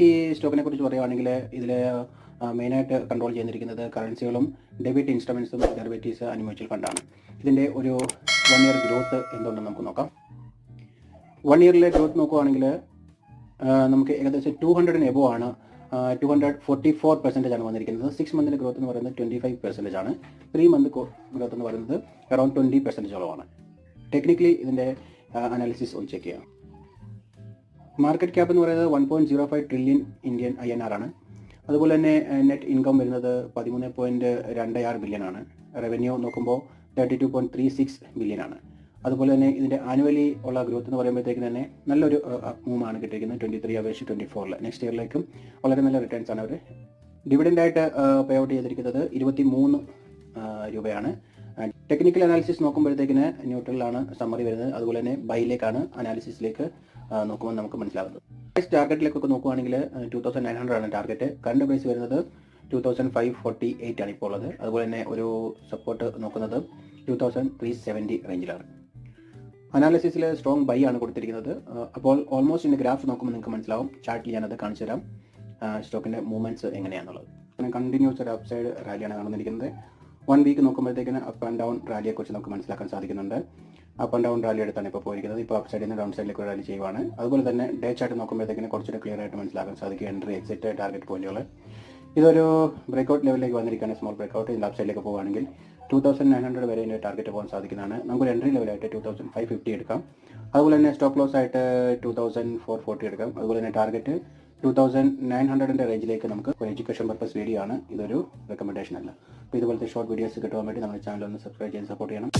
ഈ സ്റ്റോക്കിനെ കുറിച്ച് പറയുകയാണെങ്കിൽ ഇതിൽ മെയിനായിട്ട് കൺട്രോൾ ചെയ്തിരിക്കുന്നത് കറൻസികളും ഡെബിറ്റ് ഇൻസ്ട്രുമെൻസും ഡെറിവേറ്റീവ്സ് ആൻഡ് മ്യൂച്വൽ ഫണ്ടാണ്. ഇതിൻ്റെ ഒരു 1 ഇയർ ഗ്രോത്ത് എന്തുകൊണ്ടെന്ന് നമുക്ക് നോക്കാം. 1 ഇയറിലെ ഗ്രോത്ത് നോക്കുകയാണെങ്കിൽ നമുക്ക് ഏകദേശം 200 എബോ ആണ്. 244% ആണ് വന്നിരിക്കുന്നത്. 6 മന്തിൻ്റെ ഗ്രോത്ത് എന്ന് പറയുന്നത് 25% ആണ്. 3 മന്ത് ഗ്രോത്ത് എന്ന് പറയുന്നത് അറൌണ്ട് 20%ഓളമാണ്. ടെക്നിക്കലി ഇതിൻ്റെ അനാലിസിസ് ഒന്ന് ചെക്ക് ചെയ്യാം. മാർക്കറ്റ് ക്യാപ്പ് എന്ന് പറയുന്നത് 1.05 ട്രില്യൺ ഇന്ത്യൻ INR ആണ്. അതുപോലെ തന്നെ നെറ്റ് ഇൻകം വരുന്നത് 13.26 ബില്യൺ ആണ്. റവന്യൂ നോക്കുമ്പോൾ 32.36 ബില്യൺ ആണ്. അതുപോലെ തന്നെ ഇതിൻ്റെ ആനുവലി ഉള്ള ഗ്രോത്ത് എന്ന് പറയുമ്പോഴത്തേക്ക് തന്നെ നല്ലൊരു മൂവാണ് കിട്ടിയിരിക്കുന്നത്. 23 അപേക്ഷിച്ച് 24 നെക്സ്റ്റ് ഇയറിലേക്കും വളരെ നല്ല റിട്ടേൺസ് ആണ് അവർ ഡിവിഡൻ്റായിട്ട് പേ ഔട്ട് ചെയ്തിരിക്കുന്നത് 23 രൂപയാണ്. ടെക്നിക്കൽ അനാലിസിസ് നോക്കുമ്പോഴത്തേക്കിന് ന്യൂട്രലാണ് സമ്മറി വരുന്നത്. അതുപോലെ തന്നെ ബൈയിലേക്കാണ് അനാലിസിസിലേക്ക് നോക്കുമ്പോൾ നമുക്ക് മനസ്സിലാകുന്നത്. പ്രൈസ് ടാർഗറ്റിലേക്കൊക്കെ നോക്കുകയാണെങ്കിൽ 2900 ആണ് ടാർഗറ്റ്. കറണ്ട് പ്രൈസ് വരുന്നത് 2548 ആണ് ഇപ്പോൾ ഉള്ളത്. അതുപോലെ തന്നെ ഒരു സപ്പോർട്ട് നോക്കുന്നത് 2370 റേഞ്ചിലാണ്. അനാലിസിസിൽ സ്ട്രോങ് ബൈ ആണ് കൊടുത്തിരിക്കുന്നത്. അപ്പോൾ ഓൾമോസ്റ്റ് ഇതിൻ്റെ ഗ്രാഫ് നോക്കുമ്പോൾ നിങ്ങൾക്ക് മനസ്സിലാവും. ചാർട്ടിൽ ഞാനത് കാണിച്ചു തരാം സ്റ്റോക്കിൻ്റെ മൂവ്മെൻറ്റ്സ് എങ്ങനെയാണെന്നുള്ളത്. കണ്ടിന്യൂസ് ഒരു അപ്പ് സൈഡ് റാലിയാണ് നടന്നിരിക്കുന്നത്. 1 വീക്ക് നോക്കുമ്പോഴത്തേക്കിന് അപ്പ് ആൻഡ് ഡൗൺ റാലിയെക്കുറിച്ച് നമുക്ക് മനസ്സിലാക്കാൻ സാധിക്കുന്നുണ്ട്. അപ്പ് ആൻഡ് ഡൗൺ റാലി എടുത്താണ് ഇപ്പോൾ പോയിരിക്കുന്നത്. ഇപ്പോൾ അപ്പ് സൈഡിൽ നിന്ന് ഡൗൺ സൈഡിലേക്ക് റാലി ചെയ്യുവാണ്. അതുപോലെ തന്നെ ഡേ ചാർട്ട് നോക്കുമ്പോഴത്തേക്കിന് കുറച്ചുകൂടെ ക്ലിയർ ആയിട്ട് മനസ്സിലാക്കാൻ സാധിക്കും എൻട്രി എക്സിറ്റ് ടാർഗറ്റ് പോയിന്റുകൾ. ഇതൊരു ബ്രേക്കൗട്ട് ലെവലിലേക്ക് വന്നിരിക്കുകയാണ്. Small breakout. ഇതിൻ്റെ അപ്പ് സൈഡിലേക്ക് പോകുകയാണെങ്കിൽ 2900 വരെ ഇതിൻ്റെ ടാർഗറ്റ് പോകാൻ സാധിക്കുന്നതാണ്. നമുക്കൊരു എൻട്രി ലെവലായിട്ട് 2550 എടുക്കാം. അതുപോലെ തന്നെ സ്റ്റോപ്പ് ലോസ് ആയിട്ട് 2440 എടുക്കാം. അതുപോലെ തന്നെ ടാർഗറ്റ് 2900 റേഞ്ചിലേക്ക് നമുക്ക് ഒരു എഡ്യൂക്കേഷൻ പർപ്പസ് വീഡിയോ ആണ്. ഇതൊരു റെക്കമെൻഡേഷൻ അല്ല. അപ്പോൾ ഇതുപോലത്തെ ഷോർട്ട് വീഡിയോസ് കിട്ടുവാൻ വേണ്ടി നമ്മുടെ ചാനൽ ഒന്ന് സബ്സ്ക്രൈബ് ചെയ്ത് സപ്പോർട്ട് ചെയ്യണം.